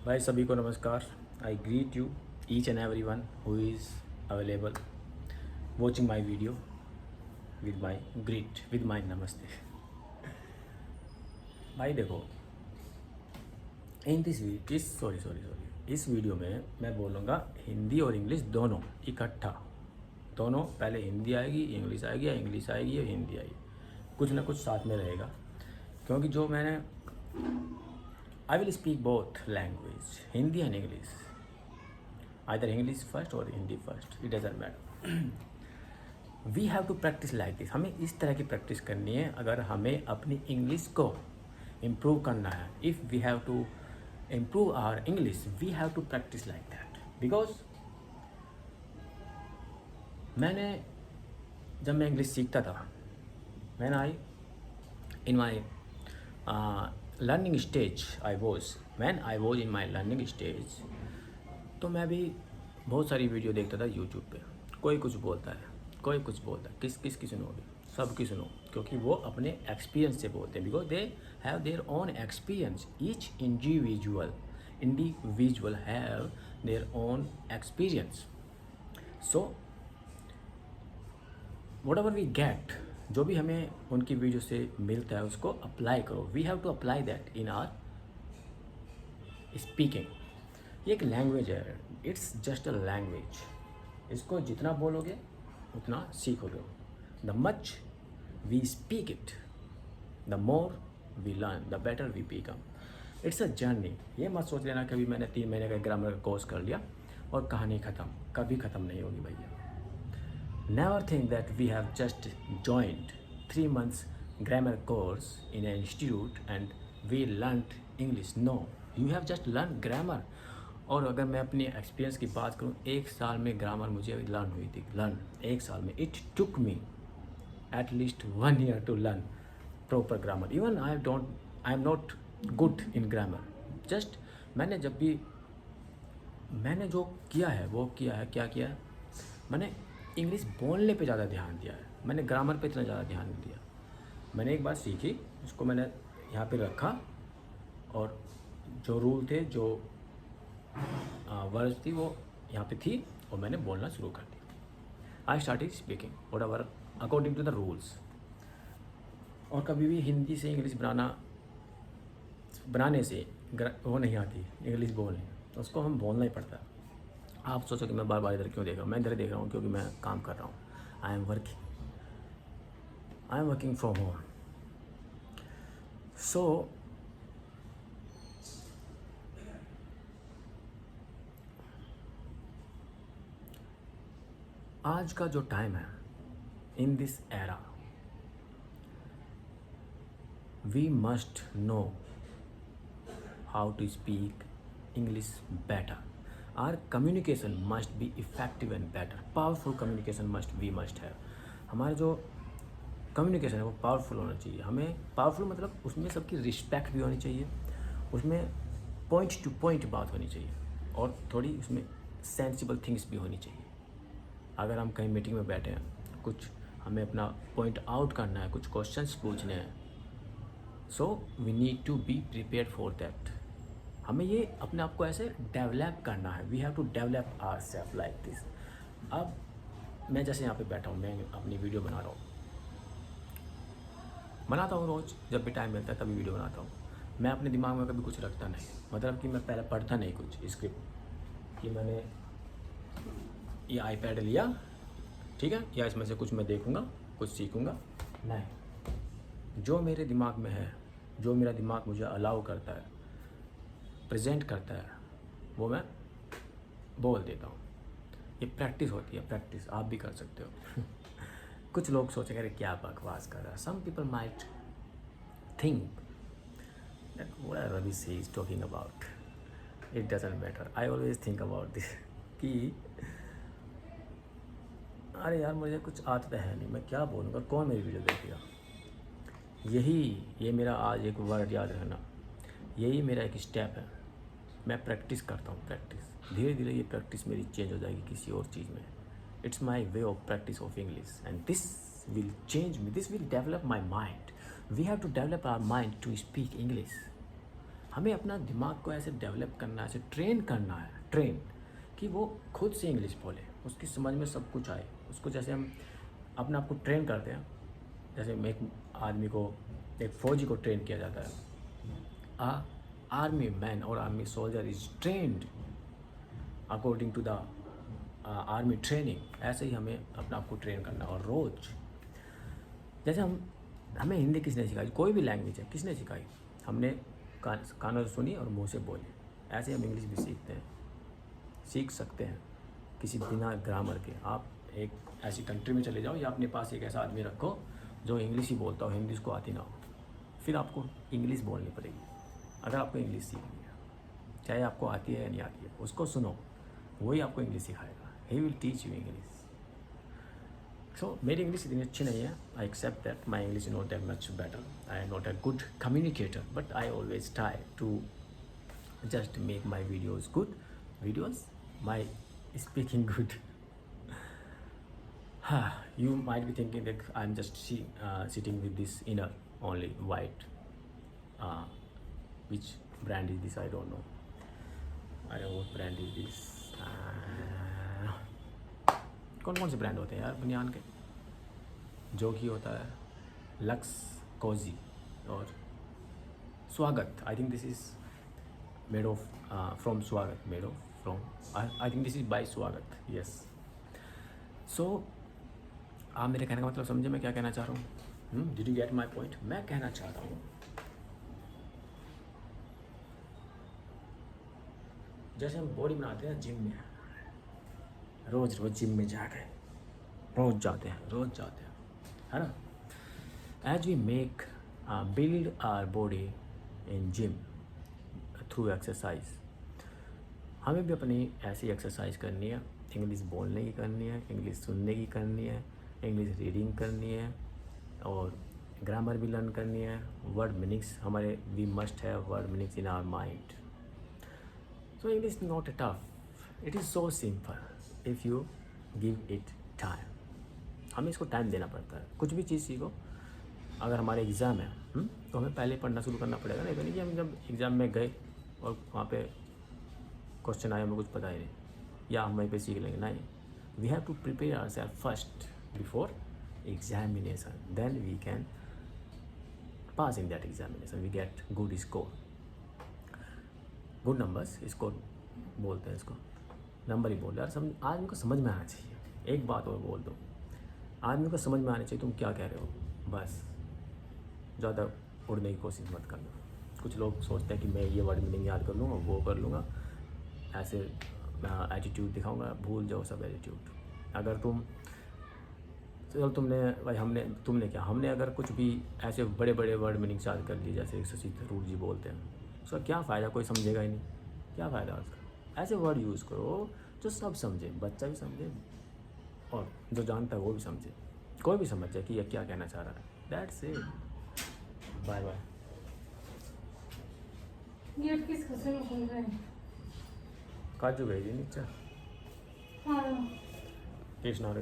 भाई सभी को नमस्कार। I greet you each and every one who is available watching my video with my greet with my नमस्ते। भाई देखो, इन दिस इस वीडियो में मैं बोलूँगा हिंदी और इंग्लिश दोनों इकट्ठा। दोनों, पहले हिंदी आएगी, इंग्लिश आएगी, या इंग्लिश आएगी या हिंदी आएगी, कुछ ना कुछ साथ में रहेगा। क्योंकि जो मैंने I will speak both language, Hindi and English. Either English first or Hindi first. It doesn't matter. We have to practice like this. हमें इस तरह की प्रैक्टिस करनी है अगर हमें अपनी इंग्लिश को इम्प्रूव करना है. If we have to improve our English, we have to practice like that. Because मैंने जब मैं इंग्लिश सीखता था, when I in my learning stage when I was in my learning stage, तो मैं भी बहुत सारी वीडियो देखता था यूट्यूब पे। कोई कुछ बोलता है, कोई कुछ बोलता है, किस सुनोगे, सब की सुनो, क्योंकि वो अपने एक्सपीरियंस से बोलते हैं। Because they have their own experience. Each individual have their own experience. So whatever we get, जो भी हमें उनकी वीडियो से मिलता है उसको अप्लाई करो। We have to apply that in our speaking. ये एक लैंग्वेज है, इट्स जस्ट अ लैंग्वेज। इसको जितना बोलोगे उतना सीखोगे। The much we speak it, the more we learn, the better we become. It's a journey. ये मत सोच लेना कभी मैंने 3 महीने का ग्रामर का कोर्स कर लिया और कहानी ख़त्म। कभी ख़त्म नहीं होगी भैया। Never think that we have just joined 3 months grammar course in an institute and we learnt English. No, you have just learned grammar. और अगर मैं अपनी एक्सपीरियंस की बात करूँ, 1 साल में ग्रामर मुझे लर्न हुई थी। 1 साल में। It took me at least 1 year to learn proper grammar. Even I am not good in grammar. Just मैंने जो किया है वो किया है। क्या किया है? मैंने इंग्लिश बोलने पे ज़्यादा ध्यान दिया है। मैंने ग्रामर पे इतना ज़्यादा ध्यान नहीं दिया। मैंने एक बात सीखी, उसको मैंने यहाँ पे रखा और जो रूल थे, जो वर्ड्स थी, वो यहाँ पे थी और मैंने बोलना शुरू कर दिया। I started speaking whatever according to the rules. और कभी भी हिंदी से इंग्लिश बनाने से वो नहीं आती इंग्लिश बोलने, तो उसको हम बोलना ही पड़ता है। आप सोचो कि मैं बार बार इधर क्यों देख रहा हूँ। मैं इधर देख रहा हूँ क्योंकि मैं काम कर रहा हूँ। I am working from home. So आज का जो टाइम है, in this era, we must know how to speak English better. Our communication must be effective and better. Powerful communication we must have. हमारा जो कम्युनिकेशन है वो powerful होना चाहिए। हमें पावरफुल मतलब उसमें सबकी रिस्पेक्ट भी होनी चाहिए, उसमें पॉइंट टू पॉइंट बात होनी चाहिए और थोड़ी उसमें सेंसिबल थिंग्स भी होनी चाहिए। अगर हम कहीं मीटिंग में बैठे हैं, कुछ हमें अपना पॉइंट आउट करना है, कुछ क्वेश्चंस पूछने हैं, so we need to be prepared for that. हमें ये अपने आप को ऐसे डेवलप करना है। We have to develop our self like this. अब मैं जैसे यहाँ पे बैठा हूँ, मैं अपनी वीडियो बनाता हूँ रोज़, जब भी टाइम मिलता है तभी वीडियो बनाता हूँ। मैं अपने दिमाग में कभी कुछ रखता नहीं, मतलब कि मैं पहले पढ़ता नहीं कुछ स्क्रिप्ट कि मैंने ये आईपैड लिया, ठीक है, या इसमें से कुछ मैं देखूँगा, कुछ सीखूँगा। नहीं, जो मेरे दिमाग में है, जो मेरा दिमाग मुझे अलाउ करता है, प्रेजेंट करता है, वो मैं बोल देता हूँ। ये प्रैक्टिस होती है, प्रैक्टिस आप भी कर सकते हो। कुछ लोग सोचेंगे अरे क्या बकवास कर रहा है। Some people might think that whatever this he is talking about, it doesn't matter. I always think about this कि अरे यार मुझे कुछ आता है नहीं, मैं क्या बोलूँगा, कौन मेरी वीडियो देखेगा। ये मेरा आज एक वर्ड याद रखना, यही मेरा एक स्टेप है। मैं प्रैक्टिस करता हूँ, प्रैक्टिस। धीरे धीरे ये प्रैक्टिस मेरी चेंज हो जाएगी किसी और चीज़ में। It's my way of practice of English and this will change me, this will develop my mind. We have to develop our mind to speak English. हमें अपना दिमाग को ऐसे डेवलप करना है, ऐसे ट्रेन करना है, ट्रेन कि वो खुद से इंग्लिश बोले, उसकी समझ में सब कुछ आए उसको। जैसे हम अपने आप को ट्रेन करते हैं, जैसे एक आदमी को, एक फौजी को ट्रेन किया जाता है। आर्मी मैन और army soldier is trained according to the army training. ऐसे ही हमें अपने आप को ट्रेन करना। और रोज़ जैसे हमें हिंदी किसने सिखाई, कोई भी लैंग्वेज है किसने सिखाई, हमने कानों से सुनी और मुंह से बोली। ऐसे हम इंग्लिश भी सीखते हैं, सीख सकते हैं किसी बिना ग्रामर के। आप एक ऐसी कंट्री में चले जाओ या अपने पास एक ऐसा आदमी रखो जो इंग्लिश ही बोलता हो, हिंदी उसको आती ना हो, फिर आपको इंग्लिश बोलनी पड़ेगी। अगर आपको इंग्लिश सीखनी है, चाहे आपको आती है या नहीं आती है, उसको सुनो, वही आपको इंग्लिश सिखाएगा। He will teach you English. So मेरी इंग्लिश इतनी अच्छी नहीं है, I accept that my English is not that much better, I am not a good communicator, but I always try to just make my videos good videos, my speaking good. You might be thinking that I'm just sitting with this inner only white, which brand is this, I don't know, what brand is this. कौन कौन से brand होते हैं यार बनियान के, जो कि होता है लक्स, कोजी और स्वागत। I think this is made of from Swagat, made of from I think this is by Swagat, yes. So आप मेरे कहने का मतलब समझे मैं क्या कहना चाह रहा हूँ? Did you get my point? मैं कहना चाह रहा हूँ जैसे हम बॉडी बनाते हैं जिम में, रोज रोज जिम में जा गए, रोज जाते हैं, है ना? As we make build our body in gym through exercise, हमें भी अपनी ऐसी एक्सरसाइज करनी है। इंग्लिश बोलने की करनी है, इंग्लिश सुनने की करनी है, इंग्लिश रीडिंग करनी है और ग्रामर भी लर्न करनी है। वर्ड मीनिंग्स हमारे, we must have word meanings in our mind. So English not tough, it is so simple if you give it time. हमें इसको टाइम देना पड़ता है। कुछ भी चीज़ सीखो, अगर हमारे एग्ज़ाम है तो हमें पहले पढ़ना शुरू करना पड़ेगा। नहीं तो नहीं कि हम जब एग्ज़ाम में गए और वहाँ पे क्वेश्चन आया, हमें कुछ पता ही नहीं, या हम वहीं पे सीख लेंगे। नहीं, we have to prepare ourselves first before examination, then we can pass in that examination, we get good score, good numbers. Score बोलते हैं इसको, नंबर ही बोल यार। आदमी को समझ में आना चाहिए। एक बात और बोल दो, आदमी को समझ में आना चाहिए तुम क्या कह रहे हो, बस। ज़्यादा उड़ने की कोशिश मत करना। कुछ लोग सोचते हैं कि मैं ये वर्ड मीनिंग याद कर लूँगा, वो कर लूँगा, ऐसे एटीट्यूड दिखाऊंगा। भूल जाओ सब एटीट्यूड। अगर चलो तुमने क्या, हमने अगर कुछ भी ऐसे बड़े बड़े वर्ड मीनिंग याद कर लिए, जैसे शशि थरूर जी बोलते हैं, उसका क्या फ़ायदा, कोई समझेगा ही नहीं, क्या फ़ायदा उसका। ऐसे वर्ड यूज़ करो जो सब समझे, बच्चा भी समझे और जो जानता है वो भी समझे, कोई भी समझ जाए कि ये क्या कहना चाह रहा है। That's it, bye bye. गेट किस खुशी में खुल रहे हैं? काजू भेजी नीचे हाँ कृष्णा